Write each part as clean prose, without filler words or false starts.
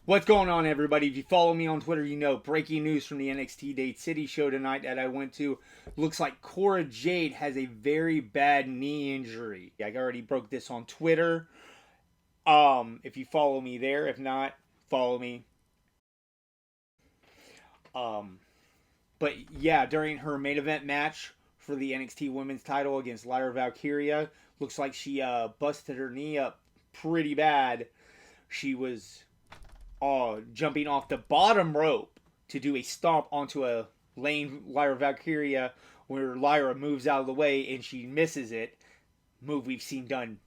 What's going on, everybody? If you follow me on Twitter, you know breaking news from the NXT Dade City show tonight that I went to. Looks like Cora Jade has a very bad knee injury. I already broke this on Twitter. If you follow me there, if not, follow me. But yeah, during her main event match for the NXT Women's title against Lyra Valkyria, looks like she busted her knee up pretty bad. She was jumping off the bottom rope to do a stomp onto a lane Lyra Valkyria, where Lyra moves out of the way and she misses it. Move we've seen done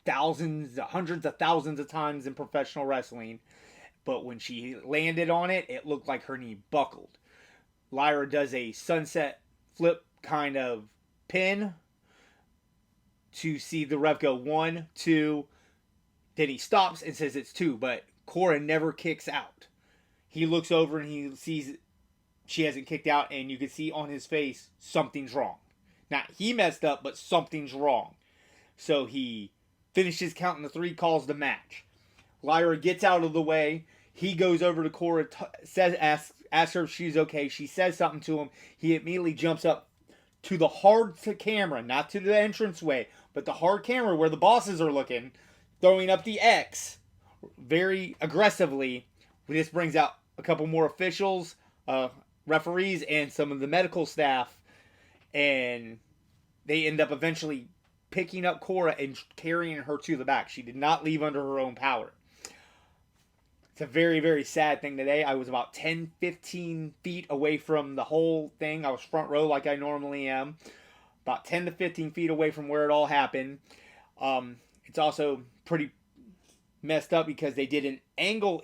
thousands, hundreds of thousands of times in professional wrestling. But when she landed on it, it looked like her knee buckled. Lyra does a sunset flip kind of pin to see the ref go 1, 2. Then he stops and says it's 2, but Cora never kicks out. He looks over and he sees she hasn't kicked out, and you can see on his face something's wrong. Not he messed up, but something's wrong. So he finishes counting the 3, calls the match. Lyra gets out of the way. He goes over to Cora, asks her if she's okay. She says something to him. He immediately jumps up to the hard camera, not to the entranceway, but the hard camera where the bosses are looking, throwing up the X very aggressively. This brings out a couple more officials, referees, and some of the medical staff, and they end up eventually picking up Cora and carrying her to the back. She did not leave under her own power. It's a very, very sad thing today. I was about 10, 15 feet away from the whole thing. I was front row like I normally am. About 10 to 15 feet away from where it all happened. It's also pretty messed up because they did an angle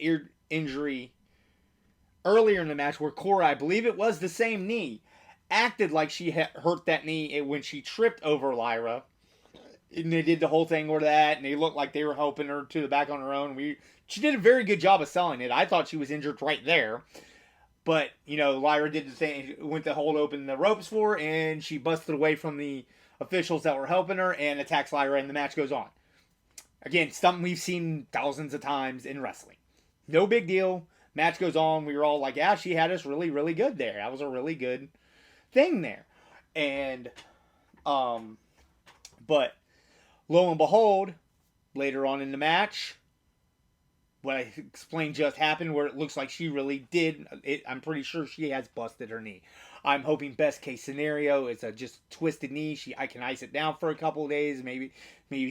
injury earlier in the match where Cora, I believe it was the same knee, acted like she had hurt that knee when she tripped over Lyra. And they did the whole thing with that, and they looked like they were helping her to the back on her own. She did a very good job of selling it. I thought she was injured right there. But, Lyra did the thing, went to hold open the ropes for her, and she busted away from the officials that were helping her and attacks Lyra, and the match goes on. Again, something we've seen thousands of times in wrestling. No big deal. Match goes on. We were all like, yeah, she had us really, really good there. That was a really good thing there. And, but lo and behold, later on in the match, what I explained just happened, where it looks like she really did. I'm pretty sure she has busted her knee. I'm hoping best case scenario is a just twisted knee. I can ice it down for a couple of days, maybe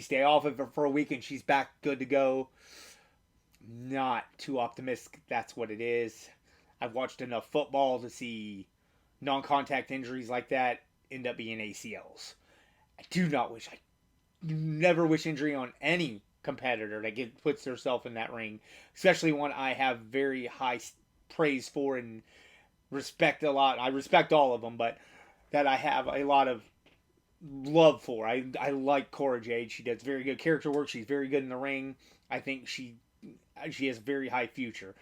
stay off of it for a week, and she's back good to go. Not too optimistic that's what it is. I've watched enough football to see non-contact injuries like that end up being ACLs. I never wish injury on any competitor that puts herself in that ring, especially one I have very high praise for and respect a lot. I respect all of them, but that I have a lot of love for. I like Cora Jade. She does very good character work. She's very good in the ring. I think she has a very high future.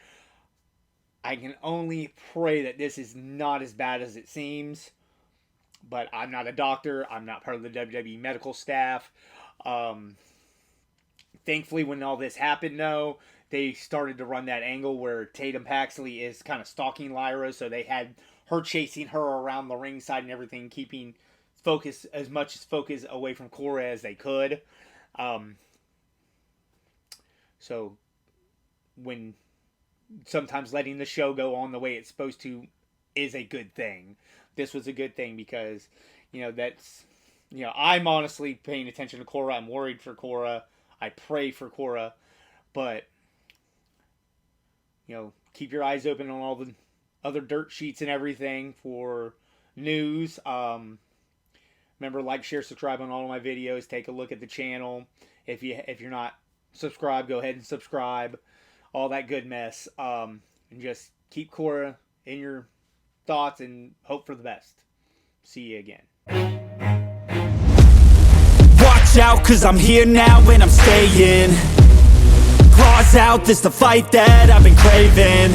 I can only pray that this is not as bad as it seems, but I'm not a doctor. I'm not part of the WWE medical staff. Thankfully, when all this happened, though, they started to run that angle where Tatum Paxley is kind of stalking Lyra, so they had her chasing her around the ringside and everything, keeping focus away from Cora as they could. So when sometimes letting the show go on the way it's supposed to is a good thing. This was a good thing because, I'm honestly paying attention to Cora. I'm worried for Cora. I pray for Cora, but, keep your eyes open on all the other dirt sheets and everything for news. Remember, like, share, subscribe on all of my videos. Take a look at the channel. If you're not subscribed, go ahead and subscribe. All that good mess. And just keep Cora in your thoughts and hope for the best. See you again. Watch out, cause I'm here now and I'm staying. Claws out, this the fight that I've been craving.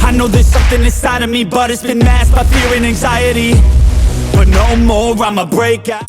I know there's something inside of me, but it's been masked by fear and anxiety. But no more, I'ma break out.